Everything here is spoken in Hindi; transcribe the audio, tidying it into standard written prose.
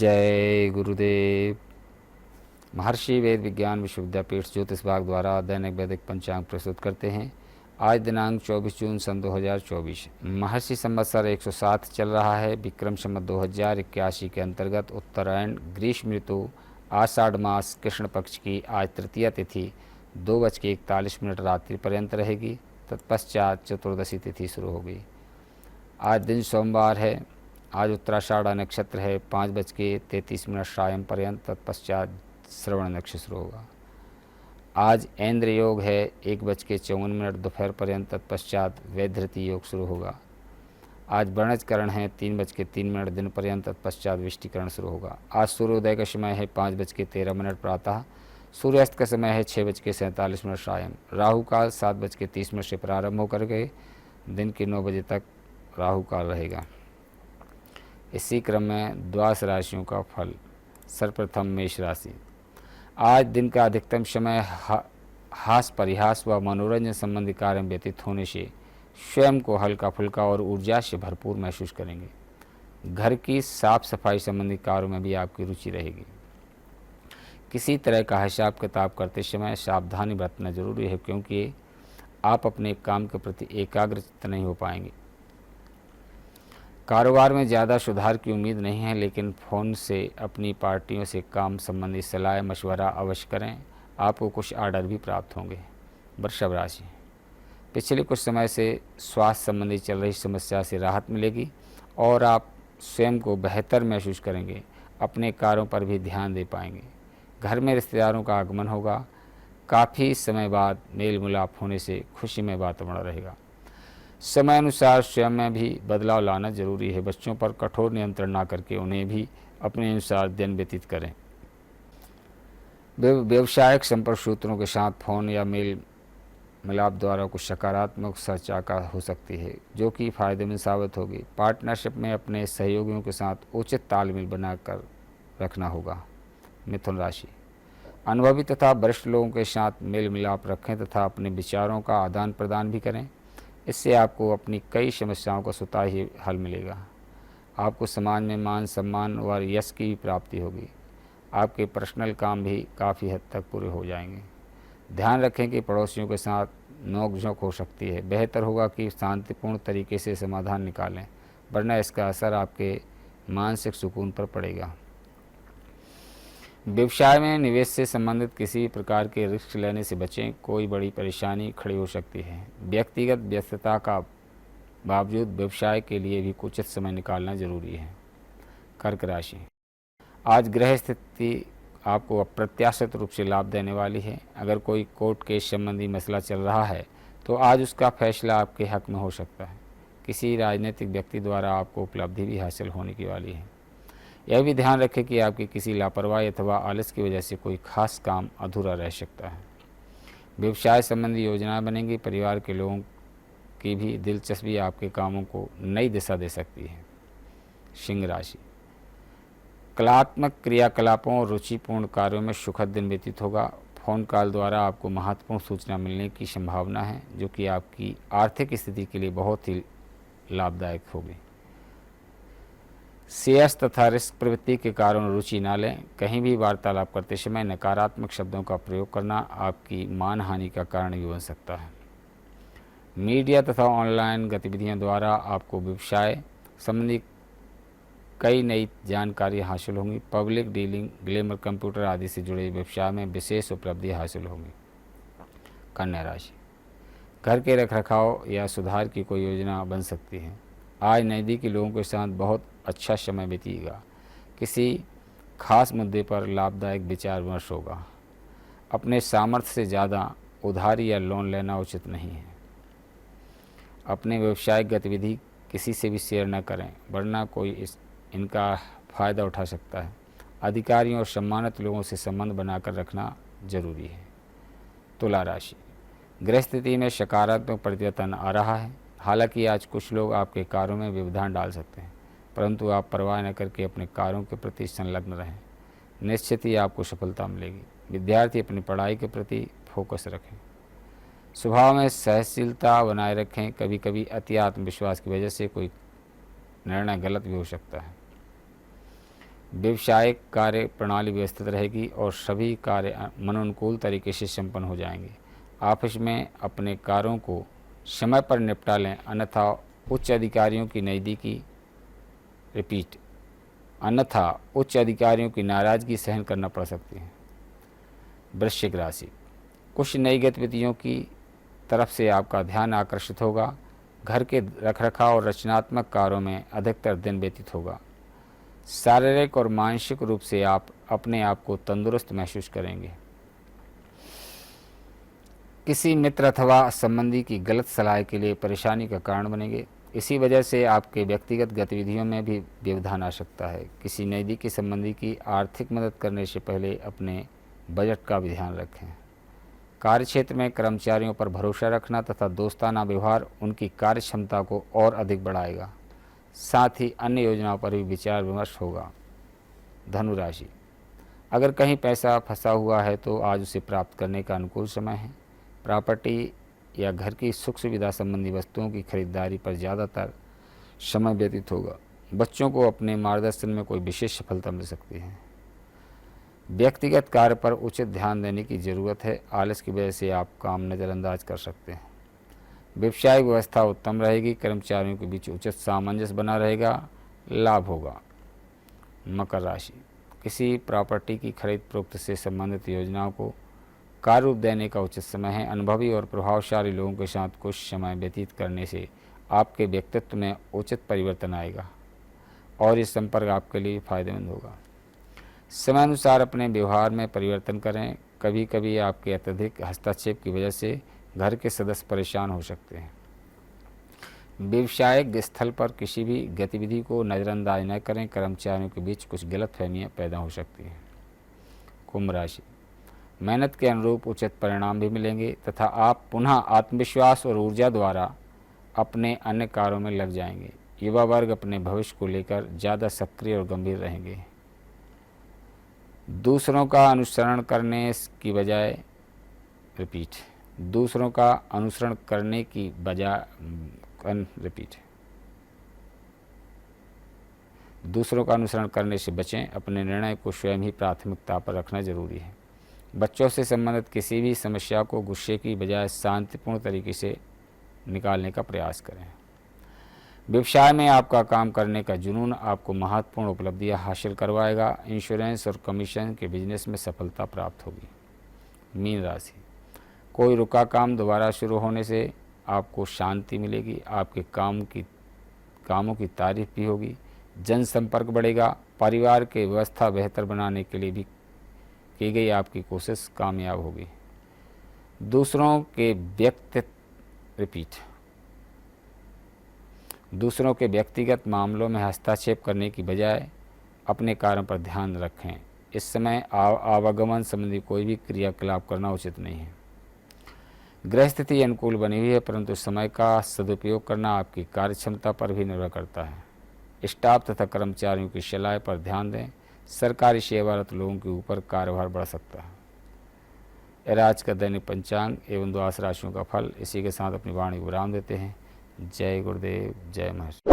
जय गुरुदेव। महर्षि वेद विज्ञान विश्वविद्यापीठ ज्योतिष विभाग द्वारा दैनिक वैदिक पंचांग प्रस्तुत करते हैं। आज दिनांक 24 जून सन 2024। महर्षि संवत्सर 107 चल रहा है। विक्रम संवत 2081 के अंतर्गत उत्तरायण ग्रीष्म ऋतु आषाढ़ मास कृष्ण पक्ष की आज तृतीया तिथि 2:41 रात्रि पर्यंत रहेगी। तत्पश्चात चतुर्दशी तिथि शुरू होगी। आज दिन सोमवार है। आज उत्तराषाढ़ नक्षत्र है 5:33 सायं पर्यंत। तत्पश्चात श्रवण नक्षत्र शुरू होगा। आज ऐन्द्र योग है 1:54 दोपहर पर्यंत। तत्पश्चात वैधृति योग शुरू होगा। आज वर्णजकरण है 3:03 दिन पर्यंत। तत्पश्चात विष्टिकरण शुरू होगा। आज सूर्योदय का समय है 5:13 प्रातः। सूर्यास्त का समय है 6:47 सायं। राहु काल 7:30 से प्रारंभ होकर के दिन के 9 बजे तक राहु काल रहेगा। इसी क्रम में द्वादश राशियों का फल। सर्वप्रथम मेष राशि। आज दिन का अधिकतम समय हास परिहास व मनोरंजन संबंधी कार्य में व्यतीत होने से स्वयं को हल्का फुल्का और ऊर्जा से भरपूर महसूस करेंगे। घर की साफ सफाई संबंधी कार्यों में भी आपकी रुचि रहेगी। किसी तरह का हिसाब किताब करते समय सावधानी बरतना जरूरी है, क्योंकि आप अपने काम के प्रति एकाग्रचित्त नहीं हो पाएंगे। कारोबार में ज़्यादा सुधार की उम्मीद नहीं है, लेकिन फ़ोन से अपनी पार्टियों से काम संबंधी सलाह मशवरा अवश्य करें। आपको कुछ ऑर्डर भी प्राप्त होंगे। वृषभ राशि। पिछले कुछ समय से स्वास्थ्य संबंधी चल रही समस्या से राहत मिलेगी और आप स्वयं को बेहतर महसूस करेंगे। अपने कार्यों पर भी ध्यान दे पाएंगे। घर में रिश्तेदारों का आगमन होगा। काफ़ी समय बाद मेल मिलाप होने से खुशी में वातावरण रहेगा। समय अनुसार स्वयं में भी बदलाव लाना जरूरी है। बच्चों पर कठोर नियंत्रण ना करके उन्हें भी अपने अनुसार दिन व्यतीत करें। व्यवसायिक संपर्क सूत्रों के साथ फोन या मेल मिलाप द्वारा कुछ सकारात्मक चर्चा का हो सकती है, जो कि फायदेमंद साबित होगी। पार्टनरशिप में अपने सहयोगियों के साथ उचित तालमेल बनाकर रखना होगा। मिथुन राशि। अनुभवी तथा वरिष्ठ लोगों के साथ मेल मिलाप रखें तथा अपने विचारों का आदान प्रदान भी करें। इससे आपको अपनी कई समस्याओं का स्वतः ही हल मिलेगा। आपको समाज में मान सम्मान और यश की प्राप्ति होगी। आपके पर्सनल काम भी काफ़ी हद तक पूरे हो जाएंगे। ध्यान रखें कि पड़ोसियों के साथ नोक-झोंक हो सकती है। बेहतर होगा कि शांतिपूर्ण तरीके से समाधान निकालें, वरना इसका असर आपके मानसिक सुकून पर पड़ेगा। व्यवसाय में निवेश से संबंधित किसी प्रकार के रिस्क लेने से बचें। कोई बड़ी परेशानी खड़ी हो सकती है। व्यक्तिगत व्यस्तता का बावजूद व्यवसाय के लिए भी उचित समय निकालना जरूरी है। कर्क राशि। आज ग्रह स्थिति आपको अप्रत्याशित रूप से लाभ देने वाली है। अगर कोई कोर्ट केस संबंधी मसला चल रहा है तो आज उसका फैसला आपके हक में हो सकता है। किसी राजनीतिक व्यक्ति द्वारा आपको उपलब्धि भी हासिल होने की वाली है। यह भी ध्यान रखें कि आपकी किसी लापरवाही अथवा आलस की वजह से कोई खास काम अधूरा रह सकता है। व्यवसाय संबंधी योजनाएं बनेंगी। परिवार के लोगों की भी दिलचस्पी आपके कामों को नई दिशा दे सकती है। सिंह राशि। कलात्मक क्रियाकलापों और रुचिपूर्ण कार्यों में सुखद दिन व्यतीत होगा। फोन कॉल द्वारा आपको महत्वपूर्ण सूचना मिलने की संभावना है, जो कि आपकी आर्थिक स्थिति के लिए बहुत ही लाभदायक होगी। शेयर्स तथा रिस्क प्रवृत्ति के कारण रुचि न लें। कहीं भी वार्तालाप करते समय नकारात्मक शब्दों का प्रयोग करना आपकी मान हानि का कारण भी बन सकता है। मीडिया तथा ऑनलाइन गतिविधियों द्वारा आपको व्यवसाय संबंधी कई नई जानकारी हासिल होंगी। पब्लिक डीलिंग, ग्लैमर, कंप्यूटर आदि से जुड़े व्यवसाय में विशेष उपलब्धि हासिल होंगी। कन्या राशि। घर के रखरखाव या सुधार की कोई योजना बन सकती है। आज नज़दीकी लोगों के साथ बहुत अच्छा समय बीतेगा। किसी खास मुद्दे पर लाभदायक विचार विमर्श होगा। अपने सामर्थ्य से ज़्यादा उधारी या लोन लेना उचित नहीं है। अपने व्यवसायिक गतिविधि किसी से भी शेयर न करें, वरना कोई इनका फ़ायदा उठा सकता है। अधिकारियों और सम्मानित लोगों से संबंध बनाकर रखना जरूरी है। तुला राशि। गृह स्थिति में सकारात्मक परिवर्तन आ रहा है। हालांकि आज कुछ लोग आपके कार्यों में व्यवधान डाल सकते हैं, परंतु आप परवाह न करके अपने कार्यों के प्रति संलग्न रहें। निश्चित ही आपको सफलता मिलेगी। विद्यार्थी अपनी पढ़ाई के प्रति फोकस रखें। स्वभाव में सहनशीलता बनाए रखें। कभी कभी अति आत्मविश्वास की वजह से कोई निर्णय गलत भी हो सकता है। व्यवसायिक कार्य प्रणाली व्यवस्थित रहेगी और सभी कार्य मनोनुकूल तरीके से संपन्न हो जाएंगे। ऑफिस में अपने कार्यों को समय पर निपटा लें, अन्यथा उच्च अधिकारियों की नाराज़गी सहन करना पड़ सकती है। वृश्चिक राशि, कुछ नई गतिविधियों की तरफ से आपका ध्यान आकर्षित होगा। घर के रखरखाव और रचनात्मक कार्यों में अधिकतर दिन व्यतीत होगा। शारीरिक और मानसिक रूप से आप अपने आप को तंदुरुस्त महसूस करेंगे। किसी मित्र अथवा संबंधी की गलत सलाह के लिए परेशानी का कारण बनेंगे। इसी वजह से आपके व्यक्तिगत गतिविधियों में भी व्यवधान आ सकता है। किसी नज़दीकी संबंधी की आर्थिक मदद करने से पहले अपने बजट का भी ध्यान रखें। कार्यक्षेत्र में कर्मचारियों पर भरोसा रखना तथा दोस्ताना व्यवहार उनकी कार्य क्षमता को और अधिक बढ़ाएगा। साथ ही अन्य योजनाओं पर भी विचार विमर्श होगा। धनु राशि, अगर कहीं पैसा फंसा हुआ है तो आज उसे प्राप्त करने का अनुकूल समय है। प्रॉपर्टी या घर की सुख सुविधा संबंधी वस्तुओं की खरीदारी पर ज़्यादातर समय व्यतीत होगा। बच्चों को अपने मार्गदर्शन में कोई विशेष सफलता मिल सकती है। व्यक्तिगत कार्य पर उचित ध्यान देने की ज़रूरत है। आलस की वजह से आप काम नज़रअंदाज कर सकते हैं। व्यवसायिक व्यवस्था उत्तम रहेगी। कर्मचारियों के बीच उचित सामंजस्य बना रहेगा। लाभ होगा। मकर राशि, किसी प्रॉपर्टी की खरीद फरोख्त से संबंधित योजनाओं को कार्य रूप देने का उचित समय है। अनुभवी और प्रभावशाली लोगों के साथ कुछ समय व्यतीत करने से आपके व्यक्तित्व में उचित परिवर्तन आएगा और ये संपर्क आपके लिए फायदेमंद होगा। समय अनुसार अपने व्यवहार में परिवर्तन करें। कभी कभी आपके अत्यधिक हस्तक्षेप की वजह से घर के सदस्य परेशान हो सकते हैं। व्यवसायिक स्थल पर किसी भी गतिविधि को नज़रअंदाज न करें। कर्मचारियों के बीच कुछ गलतफहमियां पैदा हो सकती हैं। कुंभ राशि, मेहनत के अनुरूप उचित परिणाम भी मिलेंगे तथा आप पुनः आत्मविश्वास और ऊर्जा द्वारा अपने अन्य कार्यों में लग जाएंगे। युवा वर्ग अपने भविष्य को लेकर ज़्यादा सक्रिय और गंभीर रहेंगे। दूसरों का अनुसरण करने की बजाय दूसरों का अनुसरण करने की बजाय दूसरों का अनुसरण करने से बचें। अपने निर्णय को स्वयं ही प्राथमिकता पर रखना जरूरी है। बच्चों से संबंधित किसी भी समस्या को गुस्से की बजाय शांतिपूर्ण तरीके से निकालने का प्रयास करें। व्यवसाय में आपका काम करने का जुनून आपको महत्वपूर्ण उपलब्धियां हासिल करवाएगा। इंश्योरेंस और कमीशन के बिजनेस में सफलता प्राप्त होगी। मीन राशि, कोई रुका काम दोबारा शुरू होने से आपको शांति मिलेगी। आपके कामों की तारीफ भी होगी। जनसंपर्क बढ़ेगा। परिवार की व्यवस्था बेहतर बनाने के लिए भी की गई आपकी कोशिश कामयाब होगी। दूसरों के व्यक्तिगत मामलों में हस्तक्षेप करने की बजाय अपने कार्यों पर ध्यान रखें। इस समय आवागमन संबंधी कोई भी क्रियाकलाप करना उचित नहीं है। ग्रह स्थिति अनुकूल बनी हुई है, परंतु समय का सदुपयोग करना आपकी कार्यक्षमता पर भी निर्भर करता है। स्टाफ तथा कर्मचारियों की सलाह पर ध्यान दें। सरकारी सेवारत लोगों के ऊपर कार्यभार बढ़ सकता है। आज का दैनिक पंचांग एवं द्वादश राशियों का फल। इसी के साथ अपनी वाणी को विराम देते हैं। जय गुरुदेव, जय महर्षि।